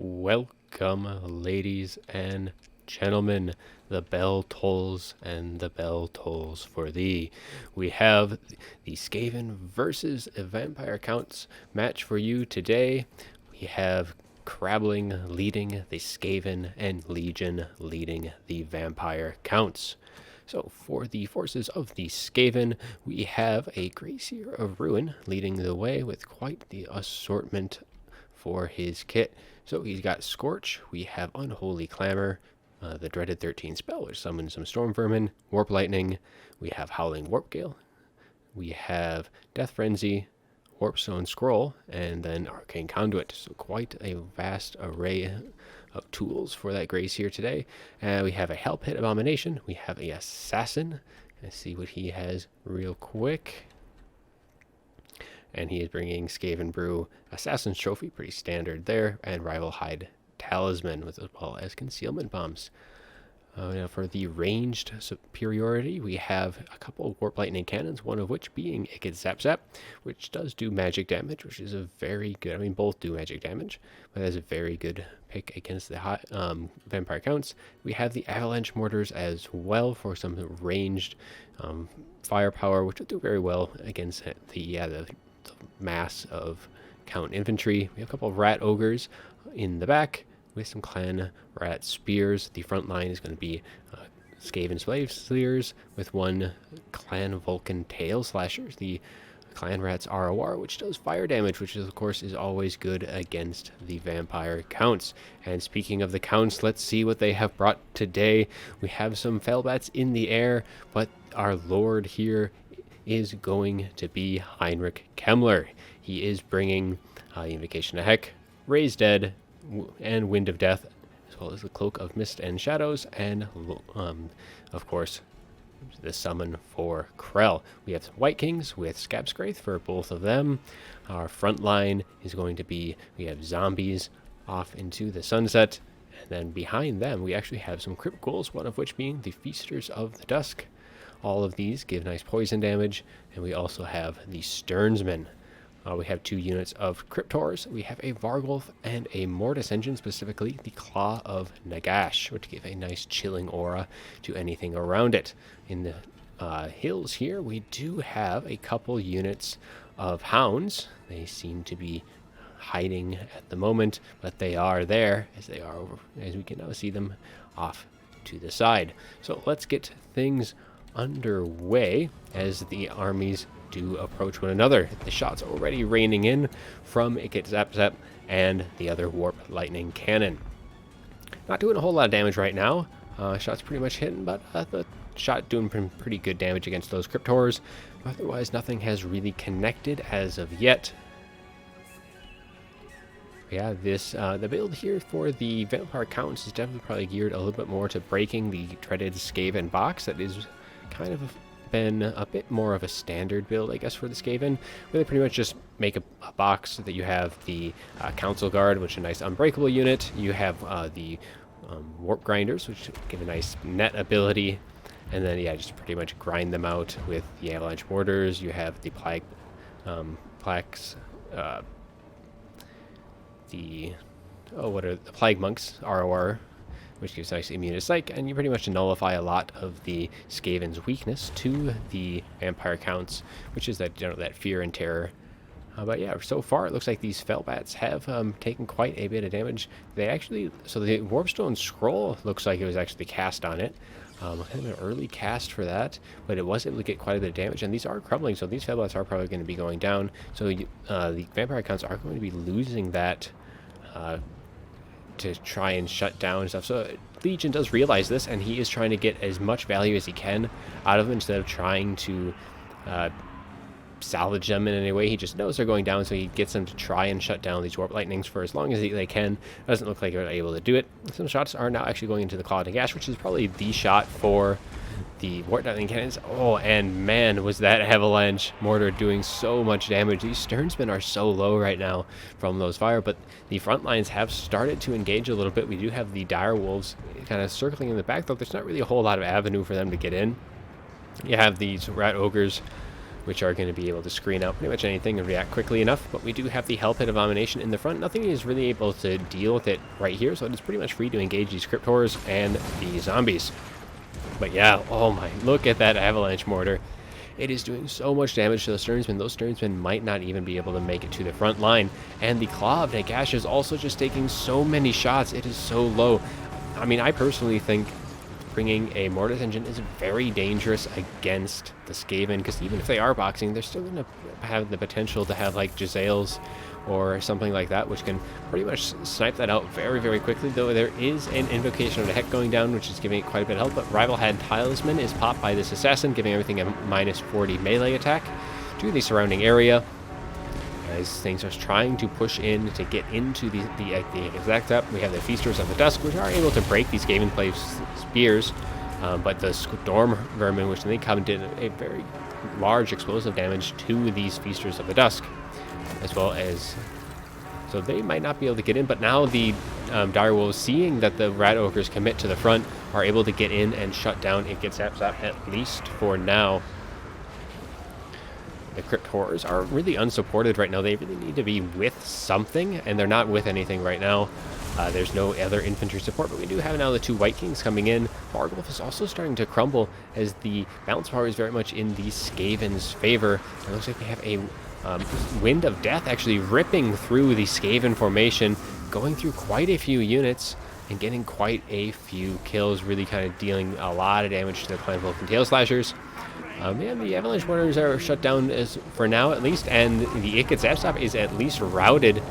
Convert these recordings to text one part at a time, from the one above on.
Welcome, ladies and gentlemen. The bell tolls, and the bell tolls for thee. We have the Skaven versus Vampire Counts match for you today. We have Crabbling leading the Skaven and Legion leading the Vampire Counts. So for the forces of the Skaven, we have a Gracier of Ruin leading the way with quite the assortment for his kit. So he's got Scorch, we have Unholy Clamor, the dreaded 13 spell, which summons some Storm Vermin, Warp Lightning, we have Howling Warp Gale, we have Death Frenzy, Warpstone Scroll, and then Arcane Conduit. So quite a vast array of tools for that Grace here today. We have a Hell Pit Abomination, we have a Assassin. Let's see what he has real quick. And he is bringing Skaven Brew Assassin's Trophy, pretty standard there, and Rival Hide Talisman, as well as Concealment Bombs. Now for the ranged superiority, we have a couple of Warp Lightning Cannons, one of which being Ikid Zap Zap, which does do magic damage, which is a very good, both do magic damage, but that's a very good pick against the Vampire Counts. We have the Avalanche Mortars as well for some ranged firepower, which will do very well against the mass of Count infantry. We have a couple of Rat Ogres in the back with some Clan Rat Spears. The front line is going to be Skaven Slave Slayers with one Clan Vulcan Tail Slashers, the Clan Rats ROR, which does fire damage, which of course is always good against the Vampire Counts. And speaking of the Counts, let's see what they have brought today. We have some Fellbats in the air, but our Lord here is going to be Heinrich Kemmler. He is bringing Invocation of Heck, Raise Dead, and Wind of Death, as well as the Cloak of Mist and Shadows, and of course the summon for Krell. We have White Kings with Scabscraith for both of them. Our front line is going to be, we have zombies off into the sunset, and then behind them we actually have some Crypt Ghouls, one of which being the Feasters of the Dusk. All of these give nice poison damage, and we also have the Sternsmen. We have 2 units of Cryptors. We have a Vargulf and a Mortis engine, specifically the Claw of Nagash, which give a nice chilling aura to anything around it. In the hills here, we do have a couple units of Hounds. They seem to be hiding at the moment, but they are there, as they are over, as we can now see them off to the side. So let's get things underway as the armies do approach one another. The shots already raining in from Ikit Zap Zap and the other Warp Lightning Cannon. Not doing a whole lot of damage right now. Shots pretty much hitting, but the shot doing pretty good damage against those Cryptors. Otherwise, nothing has really connected as of yet. Yeah, the build here for the Vampire Counts is definitely probably geared a little bit more to breaking the dreaded Skaven box that is kind of been a bit more of a standard build, I guess, for the Skaven, where they pretty much just make a box that you have the Council Guard, which is a nice unbreakable unit. You have the Warp Grinders, which give a nice net ability, and then just pretty much grind them out with the Avalanche Mortars. You have the Plague Plague Monks ROR, which gives nice immune to psych, and you pretty much nullify a lot of the Skaven's weakness to the Vampire Counts, which is that fear and terror. But yeah, so far it looks like these Fellbats have taken quite a bit of damage. They actually, so the Warpstone Scroll looks like it was actually cast on it. Kind of an early cast for that, but it was able to get quite a bit of damage, and these are crumbling, so these Fellbats are probably going to be going down. So the Vampire Counts are going to be losing that to try and shut down stuff. So Legion does realize this, and he is trying to get as much value as he can out of them instead of trying to salvage them in any way. He just knows they're going down, so he gets them to try and shut down these Warp Lightnings for as long as they can. Doesn't look like they're able to do it. Some shots are now actually going into the Claw of Nagash, which is probably the shot for the Warp Lightning Cannons. Oh, and man, was that Avalanche Mortar doing so much damage. These Sternsmen are so low right now from those fire, but the front lines have started to engage a little bit. We do have the Dire Wolves kind of circling in the back, though there's not really a whole lot of avenue for them to get in. You have these Rat Ogres which are going to be able to screen out pretty much anything and react quickly enough. But we do have the Hell Pit Abomination in the front. Nothing is really able to deal with it right here, so it is pretty much free to engage these Crypt Horrors and the zombies. But yeah, oh my, look at that Avalanche Mortar. It is doing so much damage to the Sternsmen. Those Sternsmen might not even be able to make it to the front line. And the Claw of Nagash is also just taking so many shots. It is so low. I mean, I personally think bringing a Mortis engine is very dangerous against the Skaven, because even if they are boxing, they're still going to have the potential to have like Giselles or something like that, which can pretty much snipe that out very, very quickly, though there is an Invocation of the Heck going down, which is giving it quite a bit of help. But Rival Hand Talisman is popped by this Assassin, giving everything a minus 40 melee attack to the surrounding area, as things are trying to push in to get into the exact up. We have the Feasters of the Dusk, which are able to break these Skaven Play spears, but the Storm Vermin, which they come, did a very large explosive damage to these Feasters of the Dusk, as well as, so they might not be able to get in. But now the Direwolves, seeing that the Rat Ogres commit to the front, are able to get in and shut down Ikit at least for now. The Crypt Horrors are really unsupported right now. They really need to be with something, and they're not with anything right now. There's no other infantry support, but we do have now the 2 White Kings coming in. Vargulf is also starting to crumble, as the balance power is very much in the Skaven's favor. It looks like they have a Wind of Death actually ripping through the Skaven formation, going through quite a few units and getting quite a few kills, really kind of dealing a lot of damage to the Clan Wolf and Tail Slashers. Yeah, the Avalanche Mortars are shut down as for now at least, and the Ikit Zapstop is at least routed.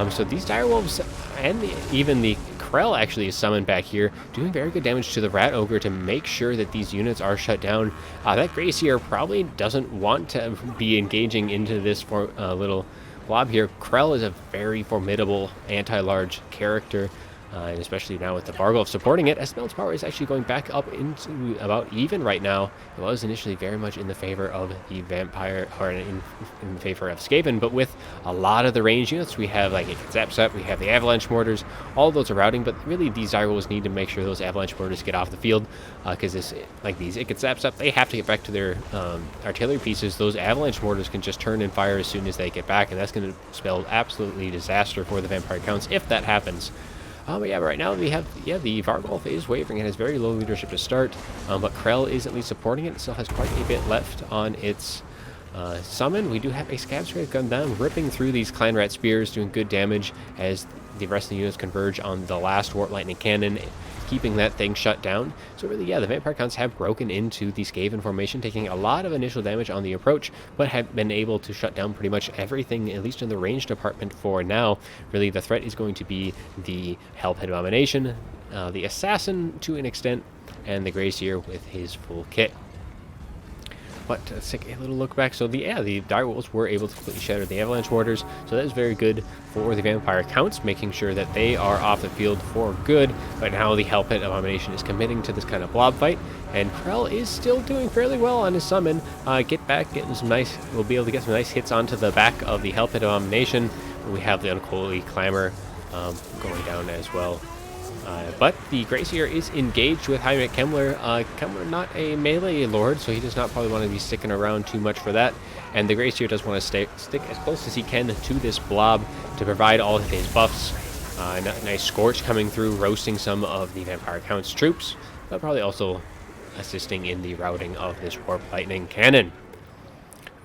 So these Direwolves and even the Krell actually is summoned back here, doing very good damage to the Rat Ogre to make sure that these units are shut down. That Grayseer probably doesn't want to be engaging into this little blob here. Krell is a very formidable anti-large character, and especially now with the Vargulf supporting it, as Melt's power is actually going back up into about even right now. It was initially very much in the favor of the Vampire, or in favor of Skaven, but with a lot of the range units, we have like Zapsap, we have the Avalanche Mortars, all of those are routing, but really these Direwolves need to make sure those Avalanche Mortars get off the field, because this, like these Ikit Zapsap, they have to get back to their artillery pieces. Those Avalanche Mortars can just turn and fire as soon as they get back, and that's going to spell absolutely disaster for the Vampire Counts if that happens. But yeah, right now we have, the Vargulf is wavering. It has very low leadership to start, but Krell is at least supporting it. It still has quite a bit left on its summon. We do have a Scab Straight Gun down, ripping through these Clan Rat Spears, doing good damage as the rest of the units converge on the last Warp Lightning Cannon, keeping that thing shut down. So really, the Vampire Counts have broken into the Skaven formation, taking a lot of initial damage on the approach, but have been able to shut down pretty much everything, at least in the range department for now. Really, the threat is going to be the Hell Pit Abomination, the Assassin to an extent, and the Grayseer with his full kit. But let's take a little look back. So the Direwolves were able to completely shatter the Avalanche Mortars, so that is very good for the Vampire Counts, making sure that they are off the field for good. But now the Hell Pit Abomination is committing to this kind of blob fight, and Krell is still doing fairly well on his summon. Get back, getting some nice, we'll be able to get some nice hits onto the back of the Hell Pit Abomination. We have the Unholy Clamor going down as well. But the Grayseer is engaged with Heinrich Kemmler. Kemmler not a melee lord, so he does not probably want to be sticking around too much for that. And the Grayseer does want to stick as close as he can to this blob to provide all of his buffs. Nice Scorch coming through, roasting some of the Vampire Count's troops, but probably also assisting in the routing of this Warp Lightning Cannon.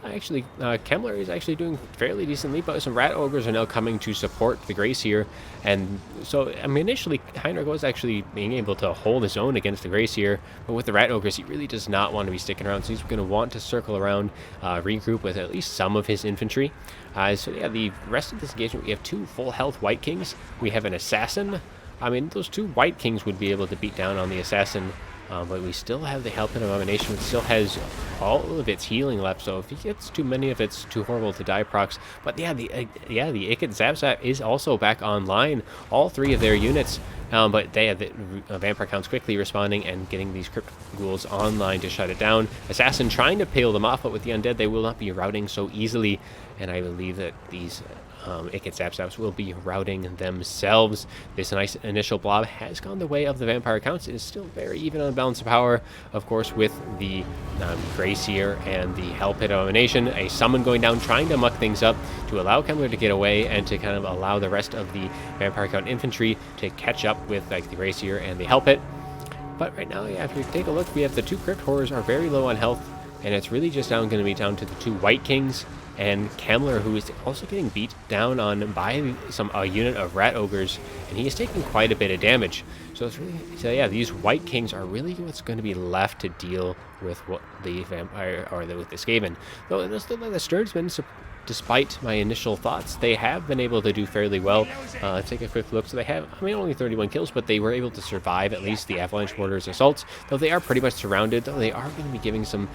Actually, Kemmler is actually doing fairly decently, but some Rat Ogres are now coming to support the Grayseer. And so, I mean, initially, Heinrich was actually being able to hold his own against the Grayseer, but with the Rat Ogres, he really does not want to be sticking around, so he's going to want to circle around, regroup with at least some of his infantry. So yeah, the rest of this engagement, we have 2 full health White Kings. We have an Assassin. I mean, those 2 White Kings would be able to beat down on the Assassin. But we still have the Hell Pit Abomination, which still has all of its healing left, so if he gets too many of it's too horrible to die procs. But yeah, the Ikit Zapsap is also back online, all 3 of their units, but they have the Vampire Counts quickly responding and getting these Crypt Ghouls online to shut it down. Assassin trying to peel them off, but with the Undead they will not be routing so easily, and I believe that these Ikat Zapsaps will be routing themselves. This nice initial blob has gone the way of the Vampire Counts. It is still very even on the balance of power, of course, with the Gracier and the Hell Pit Abomination. A summon going down, trying to muck things up to allow Kemmler to get away and to kind of allow the rest of the Vampire Count infantry to catch up with like the Gracier and the Hell Pit. But right now, yeah, if you take a look, we have the 2 Crypt Horrors are very low on health, and it's really just going to be down to the 2 White Kings and Kemmler, who is also getting beat down on by a unit of Rat Ogres, and he is taking quite a bit of damage. So yeah, these White Kings are really what's going to be left to deal with what the Vampire or with the Skaven. Though the Sturdsmen, despite my initial thoughts, they have been able to do fairly well. Take a quick look. So they have, only 31 kills, but they were able to survive at least the Avalanche Mortar's assaults. Though they are pretty much surrounded, though they are going to be giving some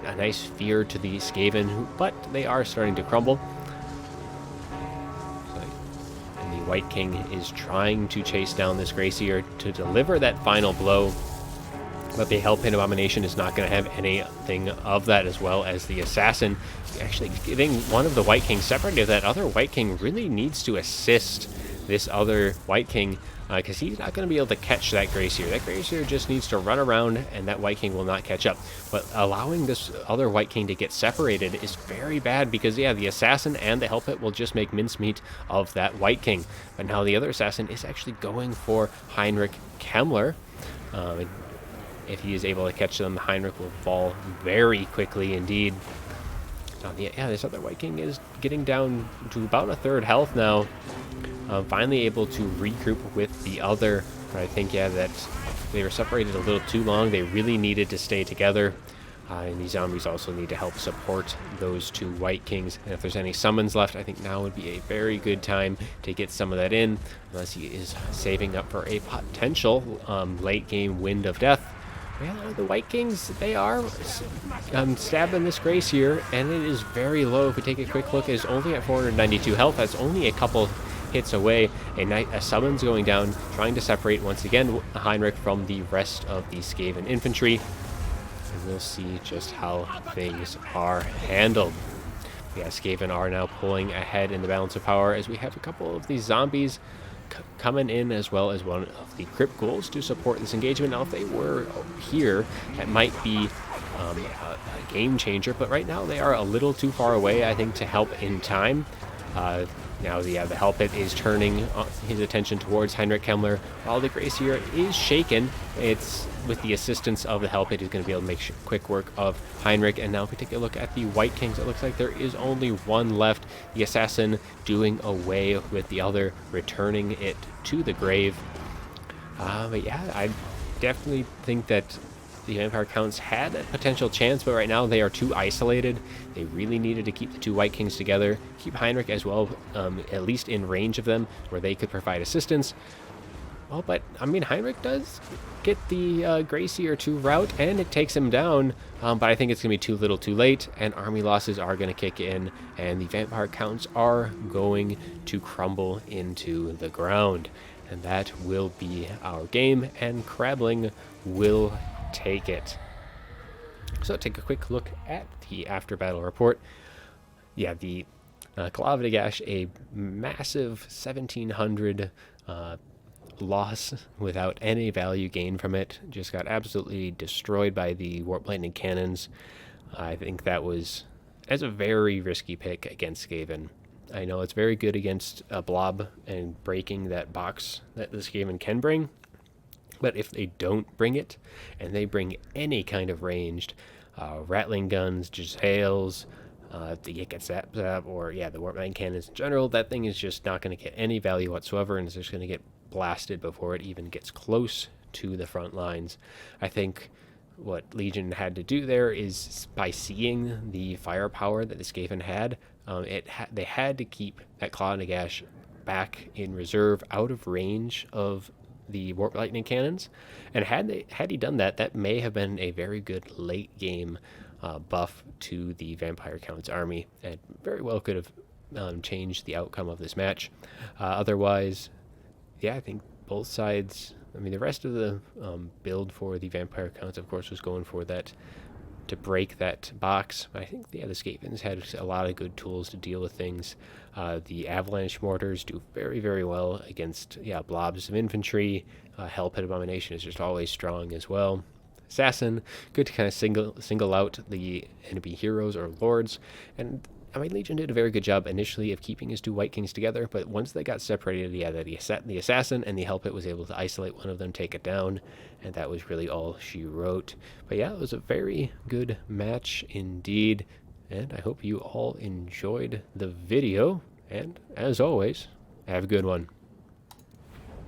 a nice fear to the Skaven, but they are starting to crumble. And the White King is trying to chase down this Gracier to deliver that final blow. But the Hell Pit Abomination is not going to have anything of that, as well as the Assassin actually giving one of the White Kings separated. That other White King really needs to assist this other White King, because he's not going to be able to catch that Gracier. That Gracier just needs to run around, and that White King will not catch up. But allowing this other White King to get separated is very bad, because, yeah, the Assassin and the Hell Pit will just make mincemeat of that White King. But now the other Assassin is actually going for Heinrich Kemmler. If he is able to catch them, Heinrich will fall very quickly indeed. Yeah, this other White King is getting down to about a third health now. Finally able to regroup with the other. But I think, yeah, that they were separated a little too long. They really needed to stay together. And these zombies also need to help support those 2 White Kings. And if there's any summons left, I think now would be a very good time to get some of that in. Unless he is saving up for a potential late game Wind of Death. Yeah, the White Kings, they are stabbing this Gracier, and it is very low. If we take a quick look, it is only at 492 health. That's only a couple hits away. A summon's going down, trying to separate once again Heinrich from the rest of the Skaven infantry. And we'll see just how things are handled. Yeah, Skaven are now pulling ahead in the balance of power, as we have a couple of these zombies coming in, as well as one of the Crypt Ghouls to support this engagement. Now, if they were here, that might be a game changer, but right now they are a little too far away, I think, to help in time. Now the Hell Pit is turning his attention towards Heinrich Kemmler, while the Gracier is shaken. It's with the assistance of the Hell Pit, he's going to be able to make quick work of Heinrich. And now if we take a look at the White Kings, it looks like there is only one left. The Assassin doing away with the other, returning it to the grave. But yeah, I definitely think that the Vampire Counts had a potential chance, but right now they are too isolated. They really needed to keep the 2 White Kings together, keep Heinrich as well, at least in range of them, where they could provide assistance. Well, but, Heinrich does get the Gracier to rout, and it takes him down, but I think it's going to be too little too late, and army losses are going to kick in, and the Vampire Counts are going to crumble into the ground. And that will be our game, and Crabbling will take it. So take a quick look at the after battle report. Yeah, the Kalavadigash, a massive 1700 loss without any value gained from it. Just got absolutely destroyed by the Warp Lightning cannons. I think that's a very risky pick against Skaven. I know it's very good against a blob and breaking that box that the Skaven can bring. But if they don't bring it, and they bring any kind of ranged rattling guns, just hails, the Ikat Zap, or the Warp Lightning cannons in general, that thing is just not going to get any value whatsoever, and it's just going to get blasted before it even gets close to the front lines. I think what Legion had to do there is, by seeing the firepower that the Skaven had, they had to keep that Kalavadigash back in reserve, out of range of the Warp Lightning cannons, and had he done that, that may have been a very good late game buff to the Vampire Counts army, and very well could have changed the outcome of this match. Otherwise, yeah, I think both sides. The rest of the build for the Vampire Counts, of course, was going for that to break that box. But I think, yeah, the Skavens had a lot of good tools to deal with things. The avalanche mortars do very, very well against, yeah, blobs of infantry. Hellpit Abomination is just always strong as well. Assassin, good to kind of single out the enemy heroes or lords. And my Legion did a very good job initially of keeping his two White Kings together, but once they got separated, yeah, the Assassin and the Hellpit was able to isolate one of them, take it down, and that was really all she wrote. But yeah, it was a very good match indeed, and I hope you all enjoyed the video, and as always, have a good one.